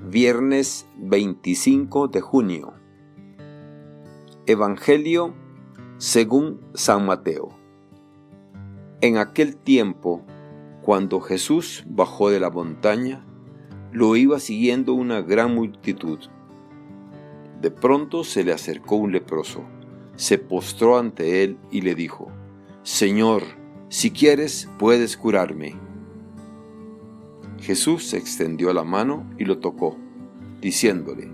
Viernes 25 de junio. Evangelio según San Mateo. En aquel tiempo, cuando Jesús bajó de la montaña, lo iba siguiendo una gran multitud. De pronto se le acercó un leproso, se postró ante él y le dijo: «Señor, si quieres, puedes curarme». Jesús extendió la mano y lo tocó, diciéndole: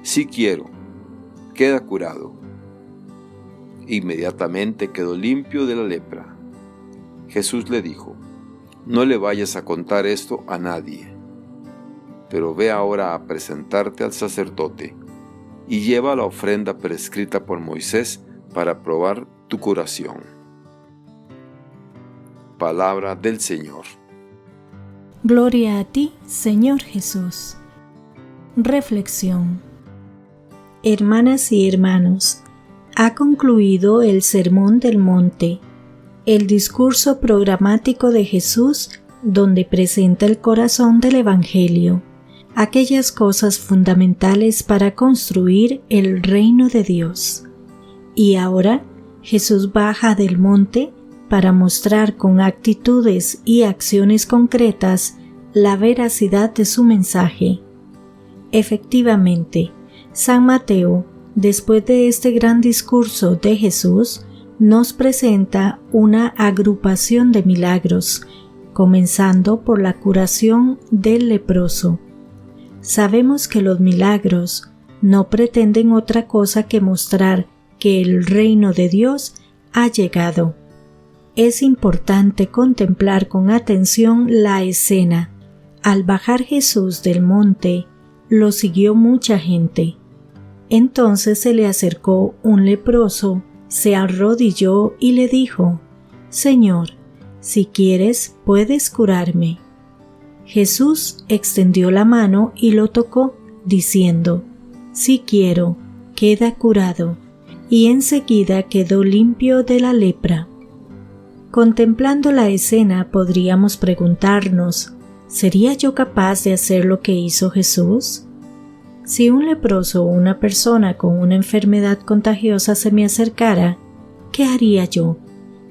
«Sí quiero, queda curado». Inmediatamente quedó limpio de la lepra. Jesús le dijo: «No le vayas a contar esto a nadie, pero ve ahora a presentarte al sacerdote y lleva la ofrenda prescrita por Moisés para probar tu curación». Palabra del Señor. Gloria a ti, Señor Jesús. Reflexión. Hermanas y hermanos, ha concluido el Sermón del Monte, el discurso programático de Jesús donde presenta el corazón del Evangelio, aquellas cosas fundamentales para construir el reino de Dios. Y ahora Jesús baja del monte para mostrar con actitudes y acciones concretas la veracidad de su mensaje. Efectivamente, San Mateo, después de este gran discurso de Jesús, nos presenta una agrupación de milagros, comenzando por la curación del leproso. Sabemos que los milagros no pretenden otra cosa que mostrar que el reino de Dios ha llegado. Es importante contemplar con atención la escena. Al bajar Jesús del monte, lo siguió mucha gente. Entonces se le acercó un leproso, se arrodilló y le dijo: «Señor, si quieres, puedes curarme». Jesús extendió la mano y lo tocó, diciendo: «Sí quiero, queda curado», y enseguida quedó limpio de la lepra. Contemplando la escena, podríamos preguntarnos: ¿sería yo capaz de hacer lo que hizo Jesús? Si un leproso o una persona con una enfermedad contagiosa se me acercara, ¿qué haría yo?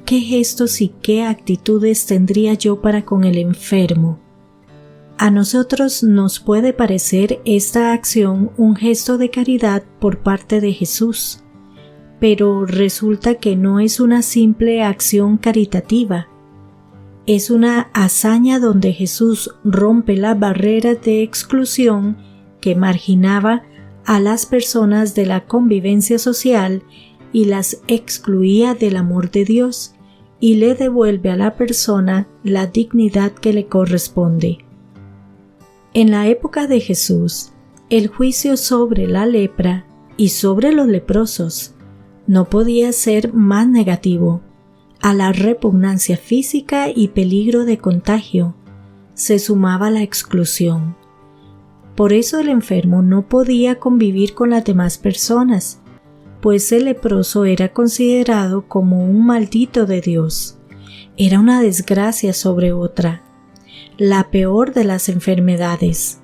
¿Qué gestos y qué actitudes tendría yo para con el enfermo? A nosotros nos puede parecer esta acción un gesto de caridad por parte de Jesús, pero resulta que no es una simple acción caritativa. Es una hazaña donde Jesús rompe la barrera de exclusión que marginaba a las personas de la convivencia social y las excluía del amor de Dios, y le devuelve a la persona la dignidad que le corresponde. En la época de Jesús, el juicio sobre la lepra y sobre los leprosos no podía ser más negativo. A la repugnancia física y peligro de contagio se sumaba la exclusión. Por eso el enfermo no podía convivir con las demás personas, pues el leproso era considerado como un maldito de Dios. Era una desgracia sobre otra, la peor de las enfermedades.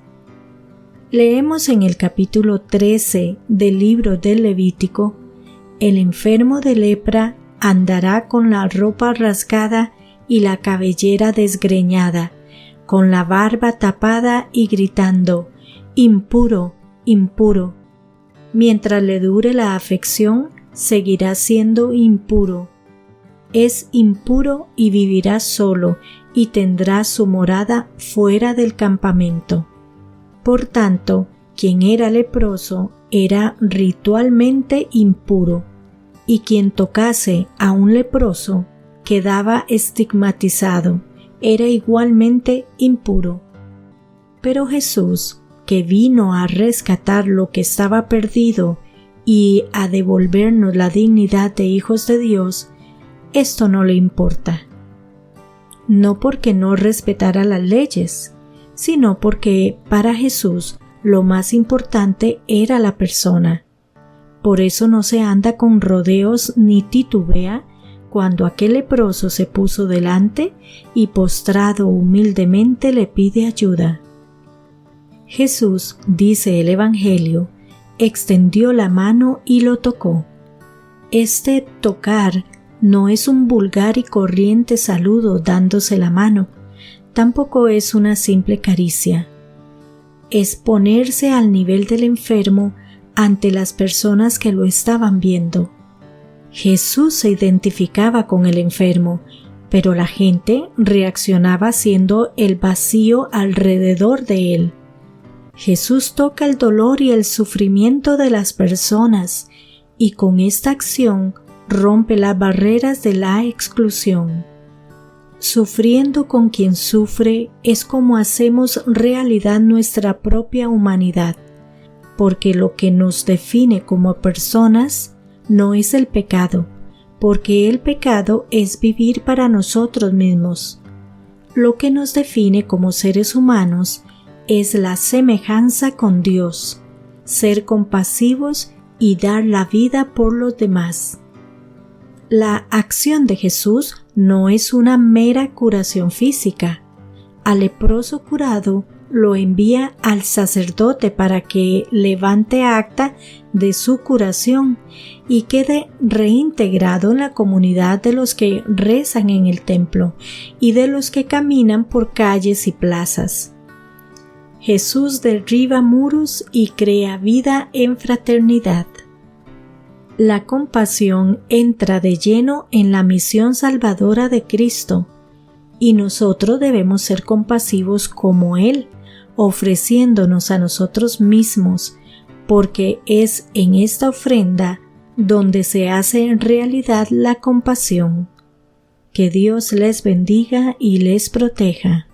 Leemos en el capítulo 13 del libro del Levítico: «El enfermo de lepra andará con la ropa rasgada y la cabellera desgreñada, con la barba tapada y gritando: impuro, impuro. Mientras le dure la afección, seguirá siendo impuro. Es impuro y vivirá solo y tendrá su morada fuera del campamento». Por tanto, quien era leproso era ritualmente impuro, y quien tocase a un leproso quedaba estigmatizado, era igualmente impuro. Pero Jesús, que vino a rescatar lo que estaba perdido y a devolvernos la dignidad de hijos de Dios, esto no le importa. No porque no respetara las leyes, sino porque para Jesús lo más importante era la persona. Por eso no se anda con rodeos ni titubea cuando aquel leproso se puso delante y postrado humildemente le pide ayuda. Jesús, dice el Evangelio, extendió la mano y lo tocó. Este tocar no es un vulgar y corriente saludo dándose la mano, tampoco es una simple caricia. Es ponerse al nivel del enfermo ante las personas que lo estaban viendo. Jesús se identificaba con el enfermo, pero la gente reaccionaba siendo el vacío alrededor de él. Jesús toca el dolor y el sufrimiento de las personas y con esta acción rompe las barreras de la exclusión. Sufriendo con quien sufre es como hacemos realidad nuestra propia humanidad, porque lo que nos define como personas no es el pecado, porque el pecado es vivir para nosotros mismos. Lo que nos define como seres humanos es la semejanza con Dios, ser compasivos y dar la vida por los demás. La acción de Jesús no es una mera curación física. Al leproso curado lo envía al sacerdote para que levante acta de su curación y quede reintegrado en la comunidad de los que rezan en el templo y de los que caminan por calles y plazas. Jesús derriba muros y crea vida en fraternidad. La compasión entra de lleno en la misión salvadora de Cristo, y nosotros debemos ser compasivos como Él, ofreciéndonos a nosotros mismos, porque es en esta ofrenda donde se hace realidad la compasión. Que Dios les bendiga y les proteja.